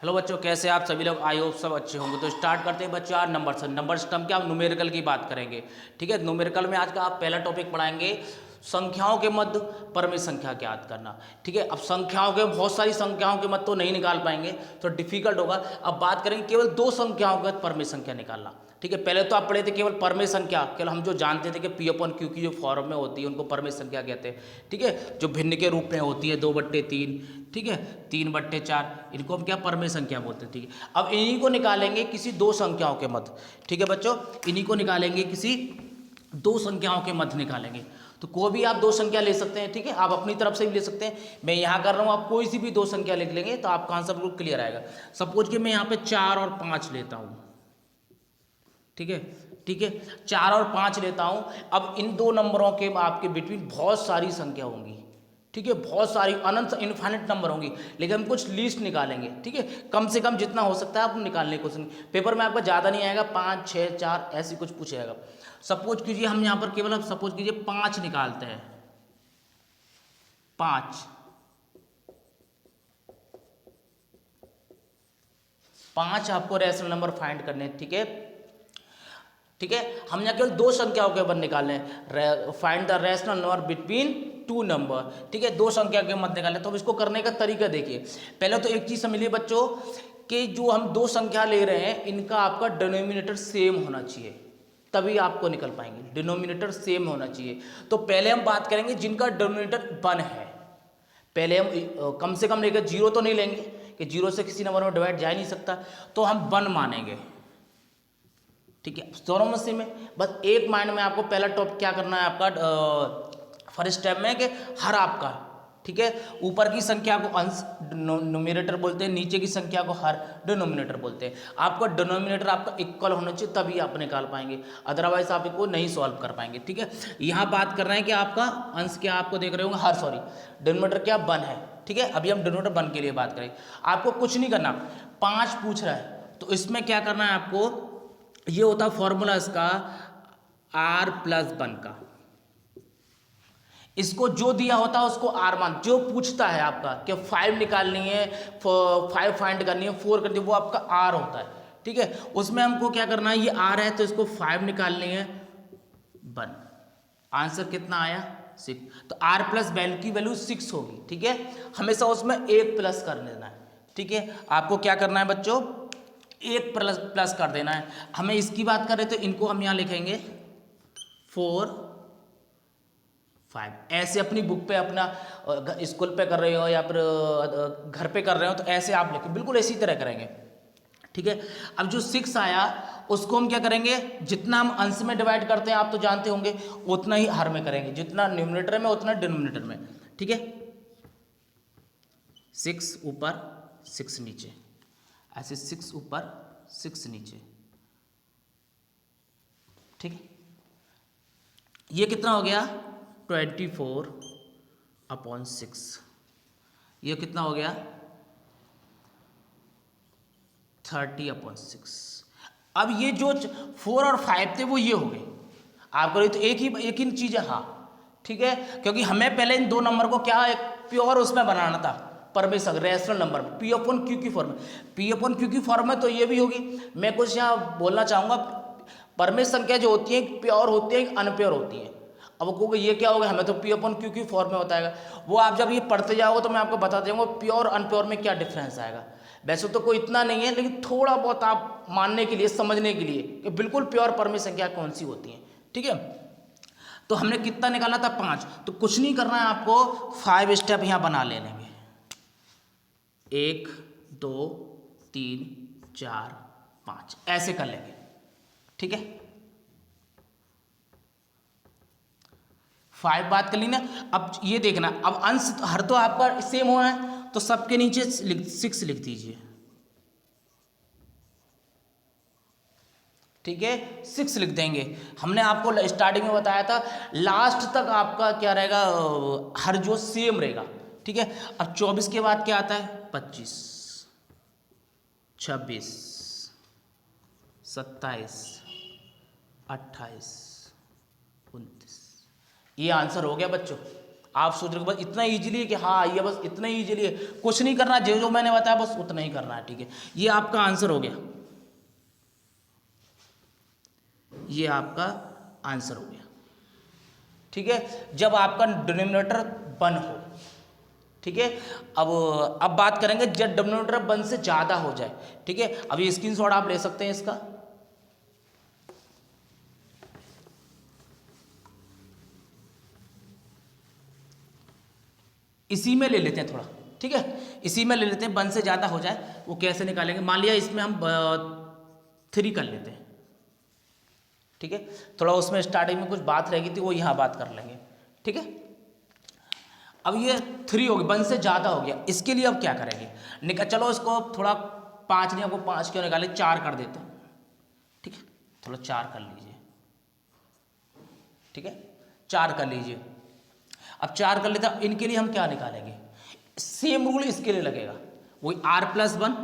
Hello बच्चों, कैसे आप सभी लोग? आई होप सब अच्छे होंगे। तो स्टार्ट करते हैं बच्चों आज नंबर सिस्टम क्या, हम न्यूमेरिकल की बात करेंगे। ठीक है, न्यूमेरिकल में आज का आप पहला टॉपिक पढ़ाएंगे संख्याओं के मध्य परमेय संख्या ज्ञात करना। ठीक है, अब संख्याओं के बहुत सारी संख्याओं के मध्य तो नहीं निकाल पाएंगे, तो डिफिकल्ट होगा। अब बात करेंगे केवल दो संख्याओं के परमेय संख्या निकालना। ठीक है, पहले तो आप पढ़े थे केवल परमेय संख्या, केवल हम जो जानते थे कि पी अपन क्यू की जो फॉर्म में होती है उनको परमेय संख्या कहते हैं। ठीक है, जो भिन्न के रूप में होती है 2/3, ठीक है 3/4, इनको हम क्या परमेय संख्या बोलते हैं। ठीक है, अब इन्हीं को निकालेंगे किसी दो संख्याओं के मध्य। ठीक है बच्चों, इन्हीं को निकालेंगे किसी दो संख्याओं के मध्य निकालेंगे। तो कोई भी आप दो संख्या ले सकते हैं। ठीक है, आप अपनी तरफ से भी ले सकते हैं, मैं यहाँ कर रहा हूँ, आप कोई सी भी दो संख्या लिख लेंगे तो आपका आंसर बिल्कुल क्लियर आएगा। सपोज कि मैं यहाँ पे 4 और 5 लेता हूँ। ठीक है, ठीक है 4 और 5 लेता हूँ। अब इन दो नंबरों के आपके बिटवीन बहुत सारी संख्या होंगी। ठीक है, बहुत सारी अनंत इनफाइनाइट नंबर होंगी, लेकिन हम कुछ लीस्ट निकालेंगे। ठीक है, कम से कम जितना हो सकता है आप निकालने की कोशिश। पेपर में आपका ज़्यादा नहीं आएगा, 5, 6, 4 ऐसी कुछ पूछेगा। सपोज कीजिए हम यहाँ पर केवल, अब सपोज कीजिए 5 निकालते हैं। 5 आपको रैशनल नंबर फाइंड करने हैं। ठीक है, ठीक है, हम यहाँ केवल दो संख्याओं के मध्य निकालने हैं। Find the rational number between two number. ठीक है, दो संख्या के मध्य निकालने। तो अब इसको करने का तरीका देखिए। पहले तो एक चीज समझिए बच्चों कि जो हम दो संख्या ले रहे हैं इनका आपका डिनोमिनेटर सेम होना चाहिए, तभी आपको निकल पाएंगे। डिनोमिनेटर सेम होना चाहिए। तो पहले हम बात करेंगे जिनका डिनोमिनेटर 1 है। पहले हम कम से कम लेकर, जीरो तो नहीं लेंगे कि जीरो से किसी नंबर में डिवाइड जा ही नहीं सकता, तो हम 1 मानेंगे। ठीक है, दोनों में से में बस एक माइंड में आपको पहला टॉप क्या करना है आपका फर्स्ट स्टेप में, कि हर आपका, ठीक है, ऊपर की संख्या को अंश न्यूमरेटर बोलते हैं, नीचे की संख्या को हर डिनोमिनेटर बोलते हैं। आपका डिनोमिनेटर आपका इक्वल होना चाहिए, तभी आप निकाल पाएंगे, अदरवाइज आप इसको नहीं सॉल्व कर पाएंगे। ठीक है, यहाँ बात कर रहे हैं कि आपका अंश क्या आपको देख रहे होंगे, हर सॉरी डिनोमिनेटर क्या 1 है। ठीक है, अभी हम डिनोमिनेटर 1 के लिए बात करें। आपको कुछ नहीं करना, 5 पूछ रहा है तो इसमें क्या करना है आपको, ये होता फॉर्मूला इसका r+1 का। इसको जो दिया होता है उसको r मान, जो पूछता है आपका कि 5 निकालनी है, 5 फाइंड करनी है, 4 करनी है, वो आपका r होता है। ठीक है, उसमें हमको क्या करना है, ये r है तो इसको 5 निकालनी है 1। आंसर कितना आया 6। तो r प्लस वैल्यू की वैल्यू 6 होगी। ठीक है, हमेशा उसमें 1 प्लस कर देना है। ठीक है, आपको क्या करना है बच्चों, 1 प्लस कर देना है। हमें इसकी बात कर रहे तो इनको हम यहाँ लिखेंगे 4, 5। ऐसे अपनी बुक पे, अपना स्कूल पे कर रहे हो या फिर घर पे कर रहे हो तो ऐसे आप लिखें, बिल्कुल इसी तरह करेंगे। ठीक है, अब जो 6 आया उसको हम क्या करेंगे, जितना हम अंश में डिवाइड करते हैं आप तो जानते होंगे, उतना ही हर में करेंगे, जितना न्यूमरेटर में उतना डिनोमिनेटर में। ठीक है, 6 ऊपर 6 नीचे, ऐसे 6 ऊपर 6 नीचे। ठीक है, ये कितना हो गया 24/6। ये कितना हो गया 30/6। अब ये जो 4 और 5 थे वो ये हो गए आपको, तो एक ही चीज है। हाँ ठीक है, क्योंकि हमें पहले इन दो नंबर को क्या एक प्योर उसमें बनाना था, परमेय संख्या रैशनल नंबर P/Q की फॉर्म में। P/Q की फॉर्म में तो ये भी होगी। मैं कुछ यहाँ बोलना चाहूँगा, परमेय संख्या जो होती है प्योर होती है, अनप्योर होती है। अब कहोगे ये क्या होगा, हमें तो P/Q की फॉर्म में बताएगा। वो आप जब ये पढ़ते जाओगे तो मैं आपको बता दूंगा प्योर अनप्योर में क्या डिफरेंस आएगा। वैसे तो कोई इतना नहीं है, लेकिन थोड़ा बहुत आप मानने के लिए, समझने के लिए कि बिल्कुल प्योर परमेय संख्या कौन सी होती है। ठीक है, तो हमने कितना निकाला था 5। तो कुछ नहीं करना है आपको, 5 स्टेप यहाँ बना लेंगे। 1 2 3 4 5 ऐसे कर लेंगे। ठीक है, 5 बात कर ली ना। अब ये देखना, अब अंश हर तो आपका सेम होना है, तो सबके नीचे 6 लिख दीजिए। ठीक है, 6 लिख देंगे। हमने आपको स्टार्टिंग में बताया था लास्ट तक आपका क्या रहेगा, हर जो सेम रहेगा। ठीक है, अब 24 के बाद क्या आता है 25, 26, 27, 28, 29। ये आंसर हो गया बच्चों। आप सोच रहे हो बस इतना इजीली है कि हाँ ये बस इतना इजीली है, कुछ नहीं करना, जो जो मैंने बताया बस उतना ही करना है, ठीक है। ये आपका आंसर हो गया, ये आपका आंसर हो गया, ठीक है, जब आपका डिनोमिनेटर 1 हो, ठीक है। अब बात करेंगे जब डिनोमिनेटर 1 से ज़्यादा हो जाए, ठीक है। अब ये स्क्रीनशॉट आप ले सकते हैं इसका, इसी में ले लेते हैं थोड़ा, ठीक है, इसी में ले लेते हैं, 1 से ज़्यादा हो जाए वो कैसे निकालेंगे। मान लिया इसमें हम 3 कर लेते हैं, ठीक है, थोड़ा उसमें स्टार्टिंग में कुछ बात रहेगी थी वो यहाँ बात कर लेंगे, ठीक है। अब ये 3 हो गया, 1 से ज़्यादा हो गया, इसके लिए अब क्या करेंगे, चलो इसको थोड़ा 5 नहीं, आपको 5 क्यों निकाले, 4 कर देते हैं, ठीक है, थोड़ा 4 कर लीजिए, ठीक है, 4 कर लीजिए। अब 4 कर लेते हैं, इनके लिए हम क्या निकालेंगे, सेम रूल इसके लिए लगेगा, वही r+1,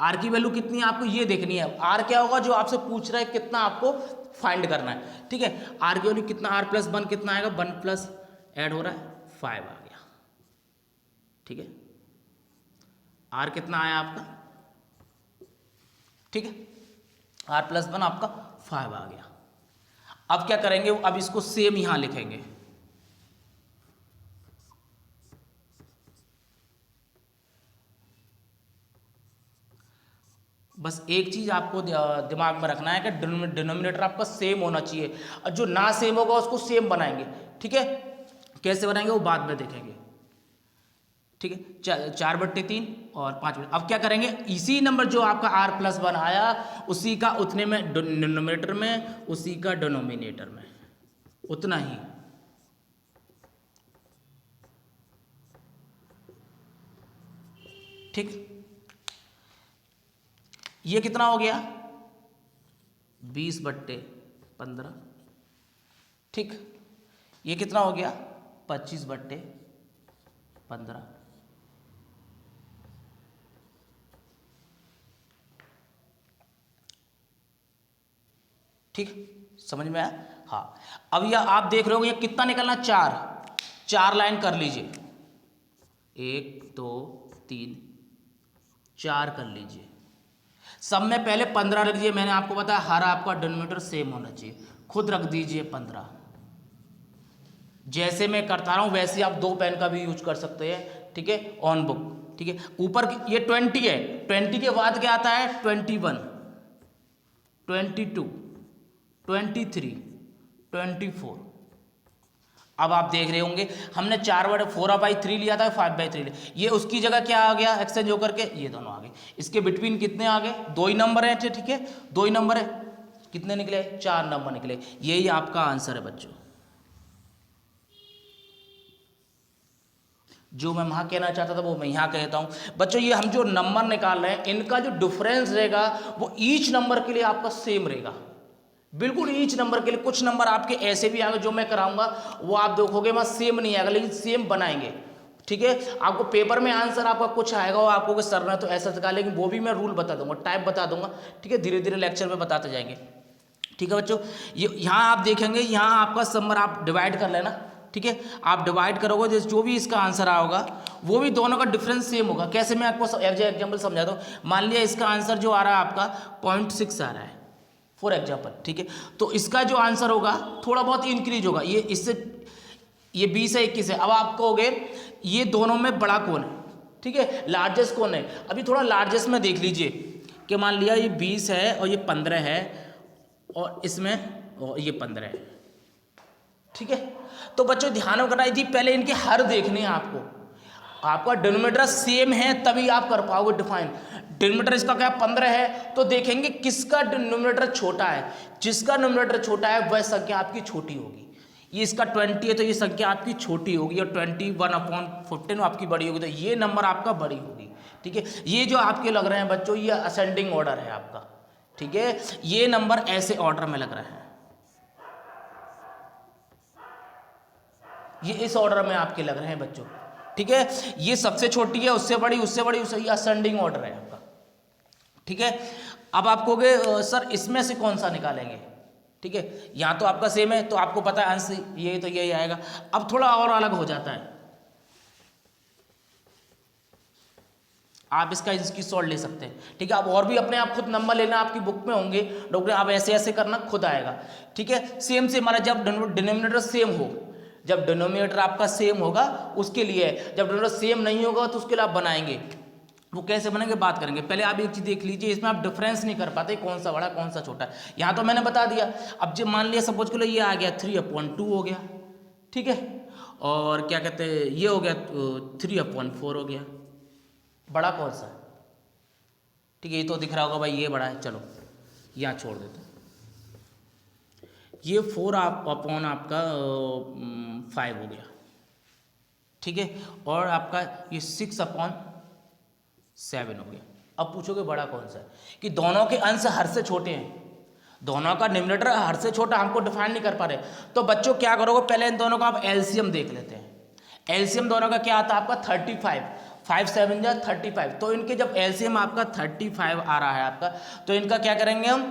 आर की वैल्यू कितनी है आपको ये देखनी है, आर क्या होगा जो आपसे पूछ रहा है कितना आपको फाइंड करना है, ठीक है। आर की वैल्यू कितना, r+1 कितना आएगा, 1 प्लस ऐड हो रहा है 5 आ गया, ठीक है, आर कितना आया आपका, ठीक है, r+1 आपका 5 आ गया। अब क्या करेंगे, अब इसको सेम यहां लिखेंगे, बस एक चीज आपको दिमाग में रखना है कि डिनोमिनेटर आपका सेम होना चाहिए, और जो ना सेम होगा उसको सेम बनाएंगे, ठीक है, कैसे बनाएंगे वो बाद में देखेंगे, ठीक है। 4/3 और 5/3। अब क्या करेंगे, इसी नंबर जो आपका r+1 आया उसी का उतने में डिनोमिनेटर में, उसी का डिनोमिनेटर में उतना ही, ठीक। ये कितना हो गया, 20/15, ठीक। ये कितना हो गया, 25/15, ठीक, समझ में आया। हाँ, अब यह आप देख रहे हो ये कितना निकलना, 4 लाइन कर लीजिए, 1 2 3 4 कर लीजिए, सब में पहले 15 रख दीजिए, मैंने आपको बताया हर आपका डिनोमिनेटर सेम होना चाहिए, खुद रख दीजिए 15, जैसे मैं करता रहा हूं वैसे आप 2 पेन का भी यूज कर सकते हैं, ठीक है, ऑन बुक, ठीक है। ऊपर ये 20 है, 20 के बाद क्या आता है, 21 22 23 24। अब आप देख रहे होंगे हमने 4/3 लिया था, 5/3 लिया, ये उसकी जगह क्या आ गया, एक्सचेंज होकर के ये दोनों आ गए, इसके बिटवीन कितने आ गए, 2 ही नंबर है, ठीक है, 2 ही नंबर है, कितने निकले, 4 नंबर निकले, यही आपका आंसर है बच्चों। जो मैं वहां कहना चाहता था वो मैं यहाँ कहता हूं बच्चों, ये हम जो नंबर निकाल रहे हैं इनका जो डिफरेंस रहेगा वो ईच नंबर के लिए आपका सेम रहेगा, बिल्कुल ईच नंबर के लिए। कुछ नंबर आपके ऐसे भी आएंगे जो मैं कराऊंगा वो आप देखोगे वहां सेम नहीं आएगा, लेकिन सेम बनाएंगे, ठीक है। आपको पेपर में आंसर आपका कुछ आएगा और आपको कि सर ने तो ऐसा सिखा, लेकिन वो भी मैं रूल बता दूंगा, टाइप बता दूंगा, ठीक है, धीरे धीरे लेक्चर में बताते जाएंगे, ठीक है बच्चों। ये यहाँ आप देखेंगे, यहाँ आपका नंबर आप डिवाइड कर लेना, ठीक है, आप डिवाइड करोगे जैसे जो भी इसका आंसर आएगा वो भी दोनों का डिफरेंस सेम होगा। कैसे, मैं आपको एग्जाम्पल समझाता हूँ। मान लिया इसका आंसर जो आ रहा है आपका 0.6 आ रहा है फॉर एग्जाम्पल, ठीक है, तो इसका जो आंसर होगा थोड़ा बहुत इंक्रीज होगा, ये इससे ये 20 है 21 है। अब आप कहोगे ये दोनों में बड़ा कौन है, ठीक है, लार्जेस्ट कौन है। अभी थोड़ा लार्जेस्ट में देख लीजिए कि मान लिया ये 20 है और ये 15 है और इसमें और ये 15 है, ठीक है। तो बच्चों ध्यान में करना है, पहले इनके हर देखने हैं आपको, आपका डिनोमिनेटर सेम है तभी आप कर पाओगे डिफाइन। डिनोमिनेटर इसका क्या 15 है तो देखेंगे किसका डिनोमिनेटर छोटा है, जिसका डिनोमिनेटर छोटा है वह संख्या आपकी छोटी होगी। ये इसका 20 है तो ये संख्या आपकी छोटी होगी और 21/15 आपकी बड़ी होगी, तो ये नंबर आपका बड़ी होगी, ठीक है। ये जो आपके लग रहे हैं बच्चों ये असेंडिंग ऑर्डर है आपका, ठीक है, ये नंबर ऐसे ऑर्डर में लग रहे हैं, ये इस ऑर्डर में आपके लग रहे हैं बच्चों, ठीक है। ये सबसे छोटी है, उससे बड़ी, उससे बड़ी, उससे, ये असेंडिंग ऑर्डर है आपका, ठीक है। अब आप कहोगे सर इसमें से कौन सा निकालेंगे, ठीक है, यहाँ तो आपका सेम है तो आपको पता है आंसर ये तो यही आएगा। अब थोड़ा और अलग हो जाता है, आप इसकी सॉल्व ले सकते हैं। ठीक है, आप और भी अपने आप खुद नंबर लेना, आपकी बुक में होंगे डॉक्टर, आप ऐसे ऐसे करना खुद आएगा। ठीक है, सेम से हमारा जब डिनोमिनेटर सेम हो, जब डिनोमिनेटर आपका सेम होगा उसके लिए, जब डिनोमिनेटर सेम नहीं होगा तो उसके लिए आप बनाएंगे। वो कैसे बनेंगे बात करेंगे। पहले आप एक चीज़ देख लीजिए, इसमें आप डिफरेंस नहीं कर पाते कौन सा बड़ा कौन सा छोटा है। यहाँ तो मैंने बता दिया। अब जब मान लिया सपोज के लिए ये आ गया 3/2 हो गया, ठीक है, और क्या कहते हैं ये हो गया 3/4 हो गया, बड़ा कौन सा है? ठीक है, ये तो दिख रहा होगा भाई ये बड़ा है, चलो यहाँ छोड़ देते हैं। ये 4/5 आपका 5 हो गया, ठीक है, और आपका ये 6/7 हो गया। अब पूछोगे बड़ा कौन सा है, कि दोनों के अंश हर से छोटे हैं, दोनों का डिनोमिनेटर हर से छोटा हमको डिफाइन नहीं कर पा रहे, तो बच्चों क्या करोगे, पहले इन दोनों का आप एलसीएम देख लेते हैं। एलसीएम दोनों का क्या आता है आपका 35, 5 7 जा 35, तो इनके जब एलसीएम आपका 35 आ रहा है आपका, तो इनका क्या करेंगे हम,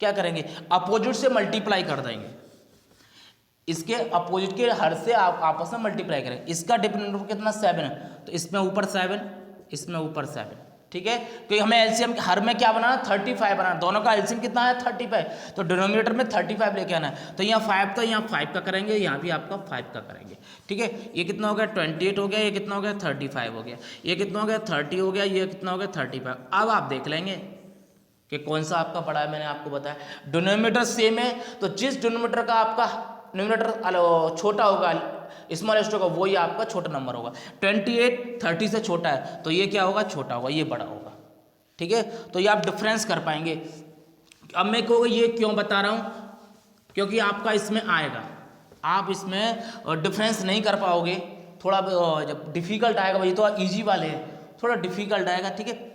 क्या करेंगे, अपोजिट से मल्टीप्लाई कर देंगे, इसके अपोजिट के हर से आप आपस में मल्टीप्लाई करेंगे। इसका डिनोमिनेटर कितना 7 है, तो इसमें ऊपर 7, इसमें ऊपर 7, ठीक है, क्योंकि हमें एलसीएम हर में क्या बनाना 35 बनाना, दोनों का एलसीएम कितना है 35, तो डिनोमिनेटर में 35 लेके आना है। तो यहाँ 5 तो यहाँ 5 का करेंगे, यहाँ भी आपका 5 का करेंगे, ठीक है। ये कितना हो गया 28 हो गया, ये कितना हो गया 35 हो गया, ये कितना हो गया 30 हो गया, ये कितना हो गया 35। अब आप देख लेंगे कि कौन सा आपका बड़ा है। मैंने आपको बताया डिनोमिनेटर सेम है, तो जिस डिनोमिनेटर का आपका डिनोमिनेटर छोटा होगा स्मॉलेस्ट होगा वही आपका छोटा नंबर होगा। 28 30 से छोटा है तो ये क्या होगा छोटा होगा, ये बड़ा होगा, ठीक है। तो ये आप डिफरेंस कर पाएंगे। अब मैं कहूँगा ये क्यों बता रहा हूँ, क्योंकि आपका इसमें आएगा, आप इसमें डिफरेंस नहीं कर पाओगे, थोड़ा जब डिफिकल्ट आएगा, भाई तो ईजी वाले हैं, थोड़ा डिफिकल्ट आएगा, ठीक है।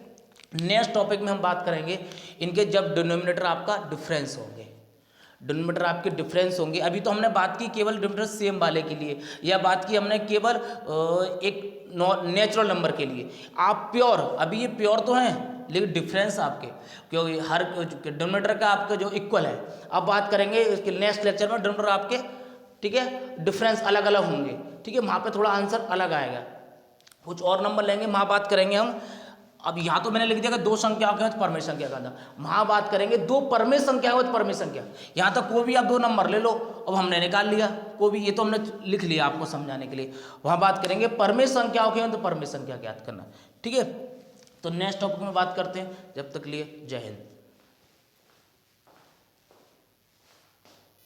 नेक्स्ट टॉपिक में हम बात करेंगे इनके जब डिनोमिनेटर आपका डिफरेंस होंगे, डिनोमिनेटर आपके डिफरेंस होंगे। अभी तो हमने बात की केवल डिनोमिनेटर सेम वाले के लिए, या बात की हमने केवल एक नेचुरल नंबर के लिए। आप प्योर, अभी ये प्योर तो हैं लेकिन डिफरेंस आपके, क्योंकि हर डिनोमिनेटर का आपका जो इक्वल है। अब बात करेंगे इसके नेक्स्ट लेक्चर में डिनोमिनेटर आपके, ठीक है, डिफरेंस अलग अलग होंगे, ठीक है, वहाँ पे थोड़ा आंसर अलग आएगा। कुछ और नंबर लेंगे, वहाँ बात करेंगे हम। अब यहाँ तो मैंने लिख दिया कि 2 संख्याओं के मध्य परमेय संख्या का था, वहाँ बात करेंगे 2 परमेय संख्या हो परमेय संख्या। यहाँ तक कोई भी आप 2 नंबर ले लो, अब हमने निकाल लिया कोई भी, ये तो हमने लिख लिया आपको समझाने के लिए। वहाँ बात करेंगे परमेय संख्याओं के मध्य परमेय संख्या ज्ञात करना, ठीक है। तो नेक्स्ट टॉपिक में बात करते हैं, जब तक लिए जय हिंद।